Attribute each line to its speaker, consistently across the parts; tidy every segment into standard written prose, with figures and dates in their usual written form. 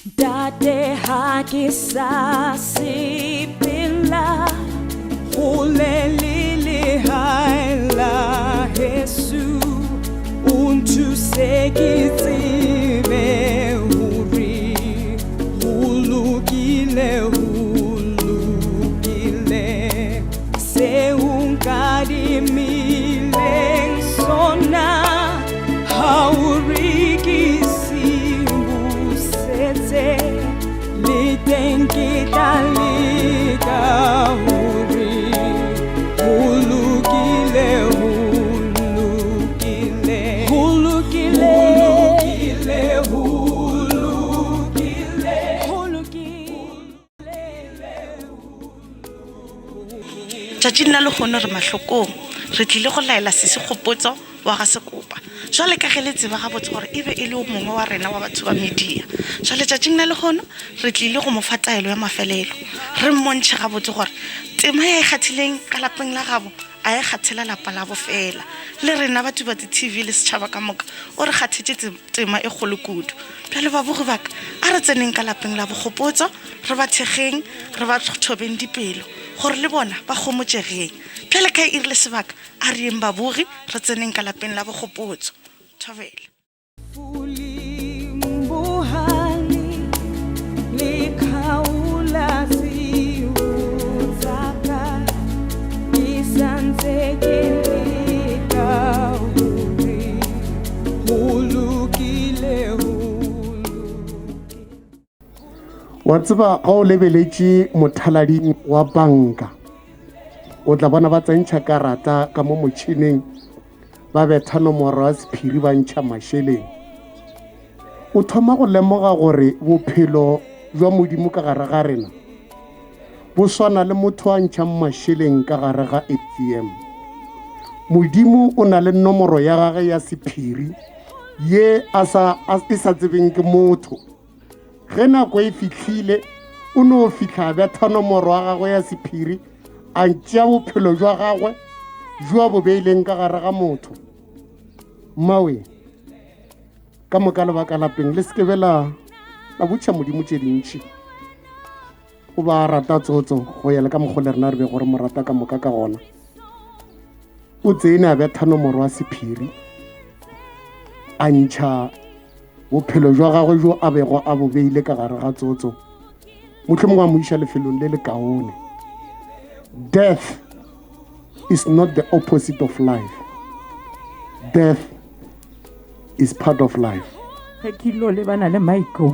Speaker 1: Date ha ke sa sepela go le haela Jesu o nthuse ke tsebe hore ho lokile se o nkadimileng sona ha o rekisi busetse le teng ke tla leka hore ho lokile
Speaker 2: tšatši nna le kgone re mahlokong re tlile go laela sese kgopotso wa ga sekopa jwale ka ge le tseba gabotse gore e be e le o mongwe wa rena wa batho ba media jwale tšatši nna le kgone re tlile go mo fa taelo ya mafelelo re mmontšhe gabotse gore tema ya ikgathileng ka lapeng la gabo a e kgathela lapa la bofela le rena batho ba di-tv le setšhaba ka moka o re kgathetse tema e kgolo kudu bjale babogi baka a re tseneng ka lapeng la bokgopotso re ba thekgeng re ba thobeng dipelo gore le bona ba kgomotsegeng bjale ka e rile sebaka a re eng babogi re tseneng ka lapeng la bokgopotso thobela
Speaker 3: wa tseba ga o lebeletše mothalading wa banka o tla bona ba tsentšha karata ka mo motšhineng ba betha nomoro ya sephiri ba ntšha mašeleng o thoma go lemoga gore bophelo jwa modimo ka gare ga rena bo swana le motho a ntšhang mašeleng ka gare ga ATM modimo o na le nomoro ya gage ya sephiri ye e sa tsebeng ke motho ge nako e fihlile o no fitlha betha nomoro ya gagwe ya sephiri a ntšea bophelo jwa gagwe jwa bo beileng ka gare ga motho mmawe ka moka lebaka lapeng le sekebe la botšha modimo tše dintšhi o ba rata tsotso go ya le ka mokgwa le rena re be gore morata ka moka ka gona o tsene a betha nomoro ya sephiri a ntšha bophelo jwa gagwe jo a bego a bo beile ka gare ga tsotso mohlomongwe a mo iša lefelong le le kaone death is not the opposite of life death is part of life
Speaker 1: ge ke ilo lebana le maiko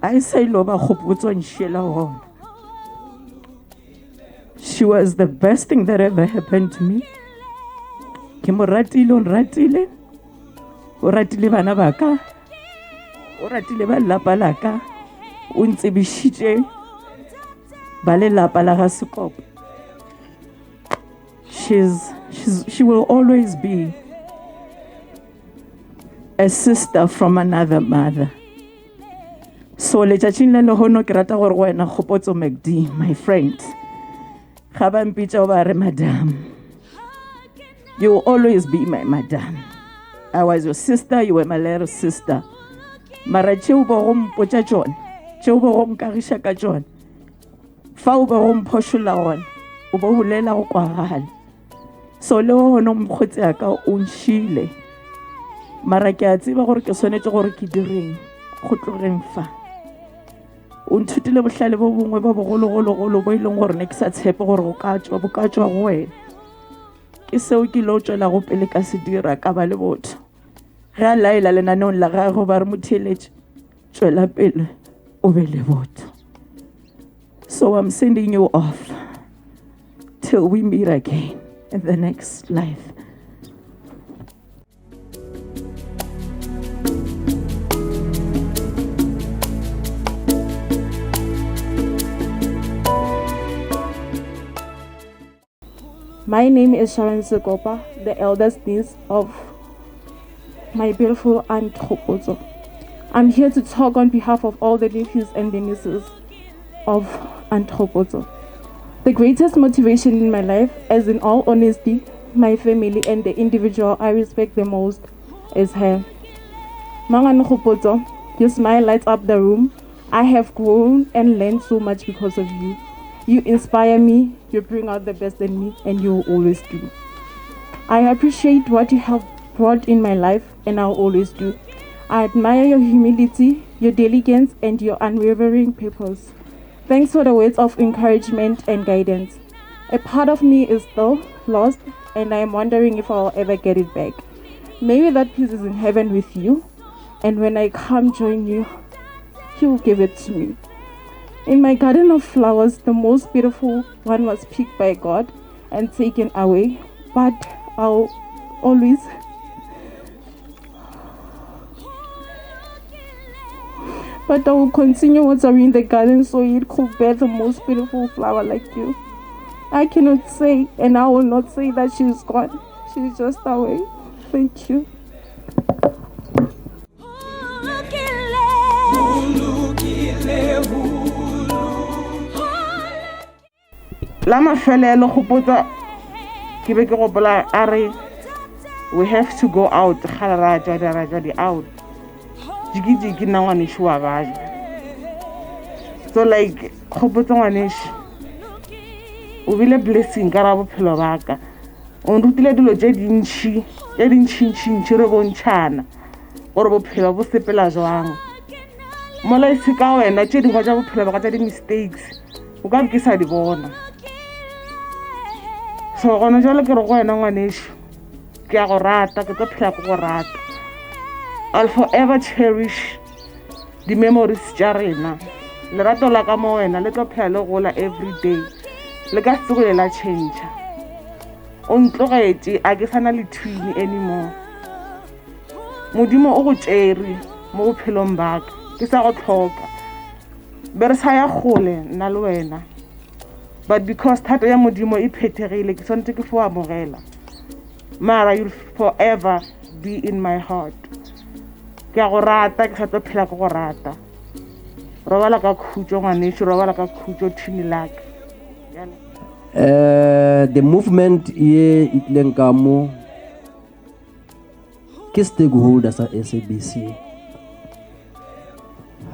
Speaker 1: a e sa ilo ba kgopotso nšhela gona she was the best thing that ever happened to me ke mo ratile o nratile o ratile bana baka o ratile ba lelapa laka o ntsebišitše ba lelapa la ga sekopo she will always be a sister from another mother so letšatšing le lehono ke rata gore go wena kgopotso McD my friend ga ba mpitša o ba re madam you will always be my madam I was your sister, you were my little sister. Mara tšeo ba go mpotša tšone, tšeo ba go nkagiša ka tšone, fa o ba go mphošola gona, o ba bolela go kwagala. So le gona mokgotsi ya ka o nšile. Mara ke a tseba gore ke swanetše gore ke direng, go tlogeng fa. O nthutile bohlale bo bongwe ba bogologologolo bo e leng gore ne ke sa tshepe gore bo ka tšwa go wena. Ke seo ke lo tšwela go pele ka se dira ka ba le botho ge a laela lenaneong la gagwe ba re motheletše tšwela pele o be le botho so I'm sending you off till we meet again in the next life.
Speaker 4: My name is Sharon Sekopa, the eldest niece of my beautiful Aunt Kgopotso. I'm here to talk on behalf of all the nephews and the nieces of Aunt Kgopotso. The greatest motivation in my life, as in all honesty, my family and the individual I respect the most is her. Mangane Kgopotso, ke Your smile lights up the room. I have grown and learned so much because of you. You inspire me, you bring out the best in me, and you will always do. I appreciate what you have brought in my life, and I'll always do. I admire your humility, your diligence, and your unwavering purpose. Thanks for the words of encouragement and guidance. A part of me is still lost, and I am wondering if I'll ever get it back. Maybe that peace is in heaven with you, and when I come join you, you will give it to me. In my garden of flowers, the most beautiful one was picked by God and taken away, but I'll always but I will continue watering the garden so it could bear the most beautiful flower like you. I cannot say, and I will not say that she's gone. She's just away. Thank you.
Speaker 1: La mafelelo khopotsa ke be ke gopola are we have to go out raja di out jiki na ngwaneshi wa baja so like khopotsa ngwaneshi o bile blessing ka ra bophelo baka o nrutile dilo tse dintšhi re bontšhana gore bophelo bo sepela jwang mola ise ka wena tse dingwe tsa bophelo baka tsa di-mistakes o ka ke sa di bona so gona jalo ke re go wena ngwaneshi ke a go rata ke tlo phela ke go rata. I'll forever cherish the memories tša rena lerato la ka mo wena le tlo phela le gola every day le ka se go lela change o ntlogetse a ke sana le twin anymore modimo o go tšere mo bophelong baka ke sa go tlhoka be re sa ya gole nna le wena but because thata ya modimo e phethegile ke swantse ke fo amogela mara you'll forever be in my heart ke a go rata ke sa tlo phela ke go rata robala ka khutso ngwaneshi robala ka khutso thini laka
Speaker 5: the movement ye itleng ka mo ke stakeholders a SABC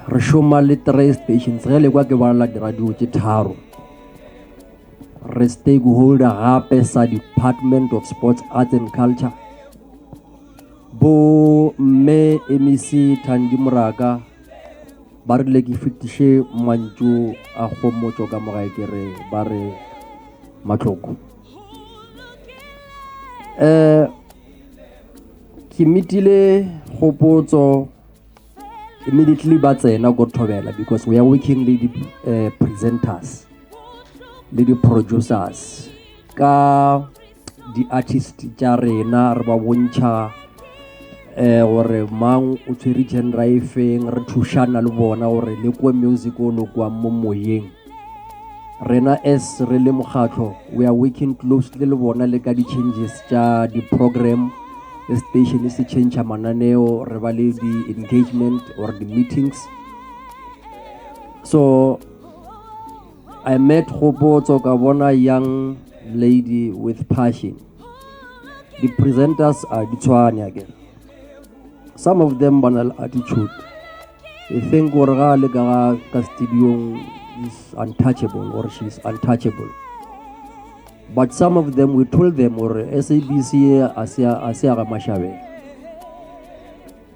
Speaker 5: re shoma le 3 stations re le kwa ke bala di radio tse tharo re stakeholder gape sa Department of Sports, Arts and Culture bo me MEC Thandi Moraga ba re le ke fitishe mantšu a gomotso ka mogae ke re ba re matloko ke mitile gopotso immediately ba tsena go thobela because we are working with the presenters le di producers ka di artist tša rena re ba bontšha gore mang o tshwere genre e feng re thušana le bona gore le kwa music o lo kwa mo moyeng rena as re le mokgatlo we are working closely le bona le ka di changes tša di program station e se change mananeo re ba le di engagement or the meetings so I met Khopotso ka bona young lady with passion. The presenters are Ditshwane again. Some of them banal attitude. They think Gorga Lega Castidion is untouchable or she's untouchable. But some of them, we told them, or SABC Asia Mashawe.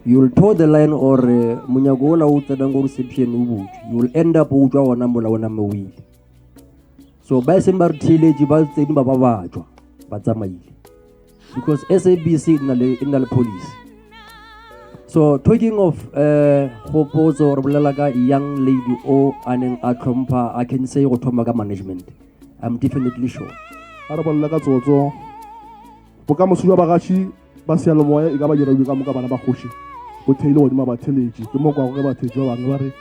Speaker 5: You'll toe the line or Munyagola Utadango reception Ubud. You'll end up Uja or Namula weed. So by Simbar Tile Jibal said Baba Batsamail. Because SABC in the police. So talking of Khopotso or Blalaga, young lady or an Atrompa, I can say Otomaga management. I'm definitely sure.
Speaker 6: Arabalaga Zozo Pokamusua Bagashi, Basialo Moya, Igaba Yamaga Banabahoshi, Potelo and Maba Teleji, the Moga Tejo and Wari,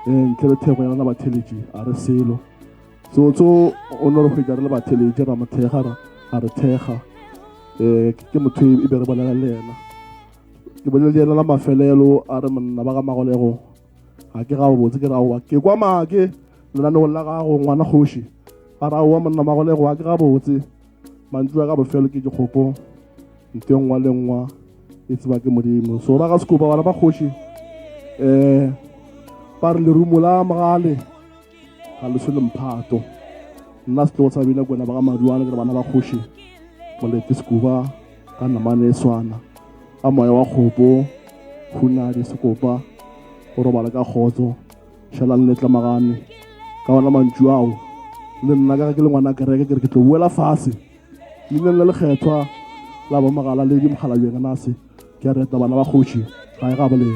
Speaker 6: and Teletewa and Maba Teleji, Araselo. So honor of Hidaraba Teleji, Ramatehara, Arateha, Kimutu Iberabala Lena. Kibulia Lama Felelo, Araman Nabaga Magolero, Akira was Gerawa, Kiwama, Lano Laga, Wanahoshi. Ara woman na magole go agrabo tse mantwa ga bofelo ke dikgopo nteng wa lengwa e tseba ke modimo so ba ga skupa bana ba khoshi ba re lerumo la magale ga le se le mphato nna se tlo tsabile kwena ba ga maduane ke bana ba khoshi molete Sekuba ka namane Swana a moya wa khopo khuna di Sekopa go robala ka khotso shela le tlamagane ka ona mantjuao le nna ka ke le ngwana kereke ke tlo buela fase le nne le kgethwa la ba magala le di mogala bjeng nase ke a reta bana ba khoshi ga e ga bole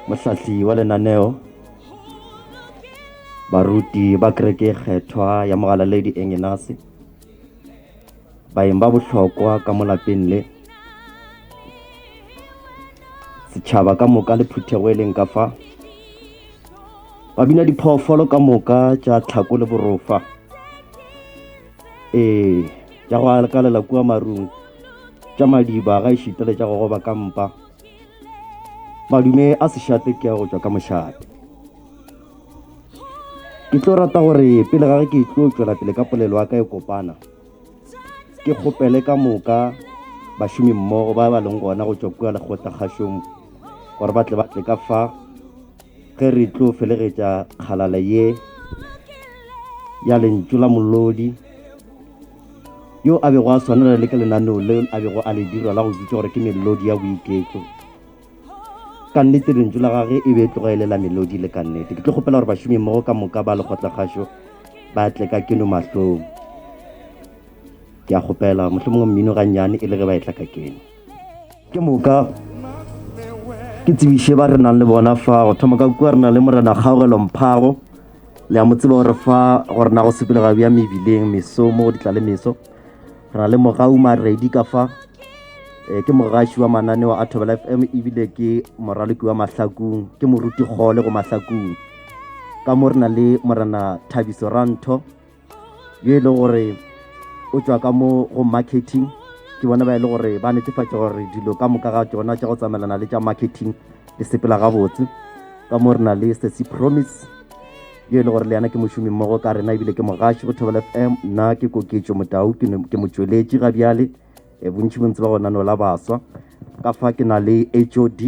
Speaker 7: mohlahli wa lenaneo baruti ba kereke kgethwa ya mogala le di engenase baeng ba bohlokwa ka molapeng le setšhaba ka moka le phuthego e leng ka fa ba bina diphoofolo ka moka tša tlhako le borofa tša go alekalela kua marung tša madiba ga ešitele tša go goba ka mpa madume a sešate ke a go tšwa ka mošate ke tlo rata gore pele ga ke tlo tšwela pele ka polelo wa ka e kopana ke kgopele ka moka bašomi mmogo ba ba leng gona go tšwa kua lekgotlakgašong gore ba tle ka fa ge re tlo felegetša kgalala ye ya lentšu la molodi yo a bego a swanela le ke lenaneo le a bego a le dirwa la go bitša gore ke melodi ya boiketlo ka nnete lentšu la gage e be tlogelela melodi le ka nnete ke tlo kgopela gore bašomi mmogo ka moka ba lekgotlakgašo ba tle ka keno mahlong ke a kgopela mohlomongwe mmino gannyane e le ge ba e tla ka keno ke moka ke tsebiše ba re nang le bona fa go thoma ka kua re na le morena Kgaogelo Mphago le a mo tseba gore fa gore na go sepele ga bja mebileng meso mo go ditla le meso re na le Mogau Maredi ka fa ke mogaši wa mananeo a Thobela FM ebile ke moraloki wa Mahlakong ke moruti kgole go Mahlakong ka mo re na le morena Thabiso Ranto yo e le gore o tšwa ka mo go marketing ke bona ba e le gore ba netefatša gore dilo ka moka ga tšona tša go tsamaelana le tša marketing le sepela gabotse ka mo re na le Sesi Promise yo e le gore le yana ke mošomi mmogo ka rena ebile ke mogaši go Thobela FM nna ke Koketšo Motau ke motšweletši ga bjale bontši bontse ba gona no la baswa ka fa ke na le HOD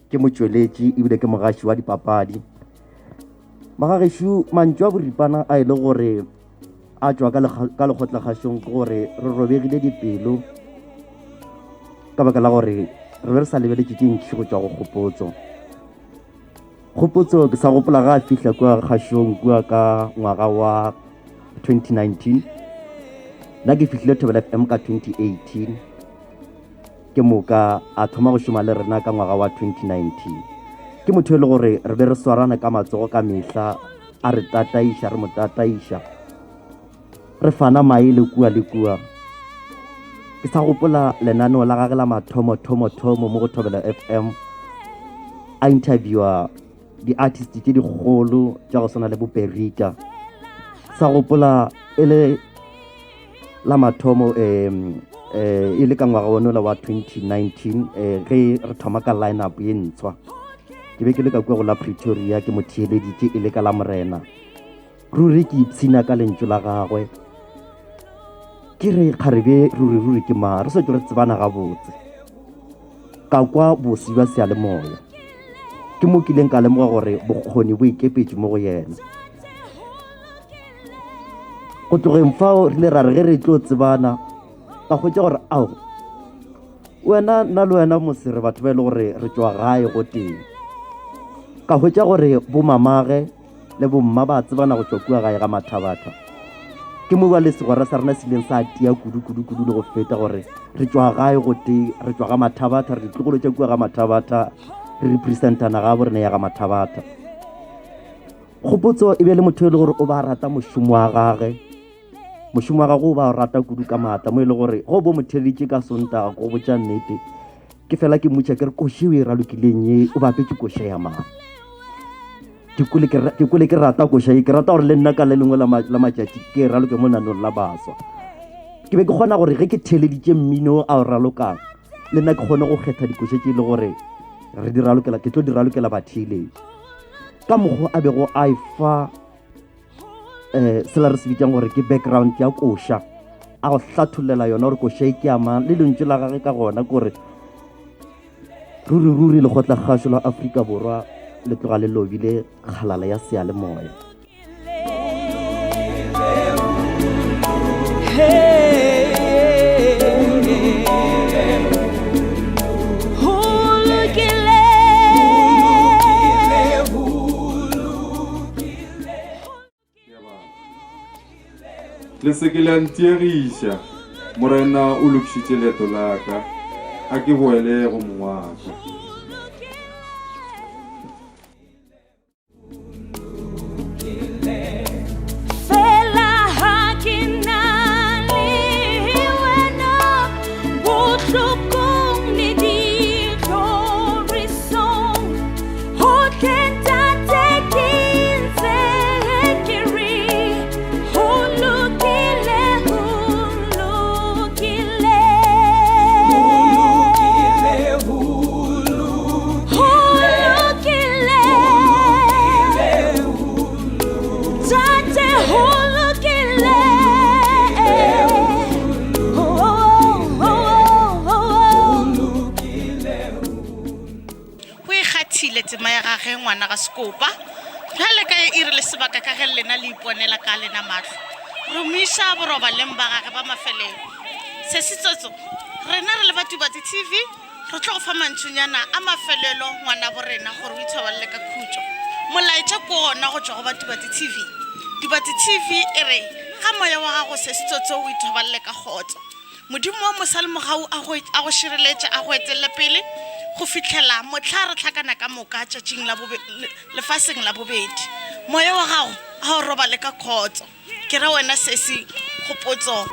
Speaker 7: ke motšweletši ebile ke mogaši wa dipapadi magagešo mantšu a boripana a e le gore a tšwa ka lekgotlakgašong ke gore re robegile dipelo ka baka la gore re be re sa lebeletše tše ntšhi go tšwa go kgopotso ke sa gopola ga a fihla kua kgašong kua ka ngwaga wa 2019 nna ke fihlile Thobela FM ka 2018 ke moka a thoma go šoma le rena ka ngwaga wa 2019 ke motho e le gore re be re swarana ka matsogo ka mehla a re tataiša re mo tataiša re fana maele kua le kua ke sa gopola lenaneo la gage la mathomo mo go Thobela FM a interviewa di-artist tše dikgolo tša go swana le boperita sa gopola e le la mathomo e le ka ngwaga onola wa 2019 ge re thoma ka line-up ye ntshwa ke be ke le ka kua go la Pretoria ke mo theeleditše e le ka la morena ruri ke ipshina ka lentšu la gagwe ke re kgarebe ruri ke ma re setse re tsebana gabotse ka kwa bosi ba seyalemoya ke mo kileng ka lemoga gore bokgoni bo ikepetše mo go yena go tlogeng fao re le ra re ge re tlo tsebana ka hwetša gore ao wena nna le wena mosere batho ba e le gore re tšwa gae go teng ka hwetša gore bomamage le bomma ba tsebana go tšwa kua gae ga Mathabatha ke mo ba le segwara sa rena se ileng sa tia kudu le go feta gore re tšwa gae go teng re tšwa ga Mathabatha re ditlogolo tša kua ga Mathabatha re representana ga bo rena ya ga Mathabatha kgopotso e be le motho e le gore o ba rata mošomo wa gage mošomo wa gage o ba rata kudu ka maatla mo e le gore go bo motheleditše ka Sontaga go botša nnete ke fela ke motšha ke re koše o e ralokileng ye o bapetše koše ya mang ke kole ke rata koša ye ke rata gore le nna ka le lengwe la matšatši ke raloke mo nanong la baswa ke be ke kgona gore ge ke theleditše mmino a o ralokang le nna ke kgone go kgetha dikoše tše e le gore ke tlo di ralokela batheeletši ka mokgwa a bego a e fa sela re se bitsang gore ke background ya koša a go hlatholela yona gore koša e ke amang le lentšu la gage ka gona kore ruri lekgotlakgaso la Afrika Borwa le tloga le lobile kgalala ya seyalemoya.
Speaker 8: Le se ke la ntiegiša morena o lokišitše leeto la ka a ke boele go mong wa ka.
Speaker 2: Maya ga ge ngwana ga Sekopa phale ka e re le sebaka ka ge lena le iponela ka lena matlo romisha boroba lemba ga ba mafelelo se sitsotso rena re le batho ba TV re tlo go fa mantšhunyana a mafelelo ngwana borena gore o itshwaballe ka khutšo molaetša ko gona go tswa go batho ba TV dibati TV e re ga moya wa gago se sitsotso o itshwaballe ka khotso modimo wa mosalmogau a go šireletša a go etelle pele go fitlhela motlha re tlhakana ka moka tšatšing la lefaseng la bobedi moya wa gago a o roba le ka khotso ke ra wena sesi kgopotso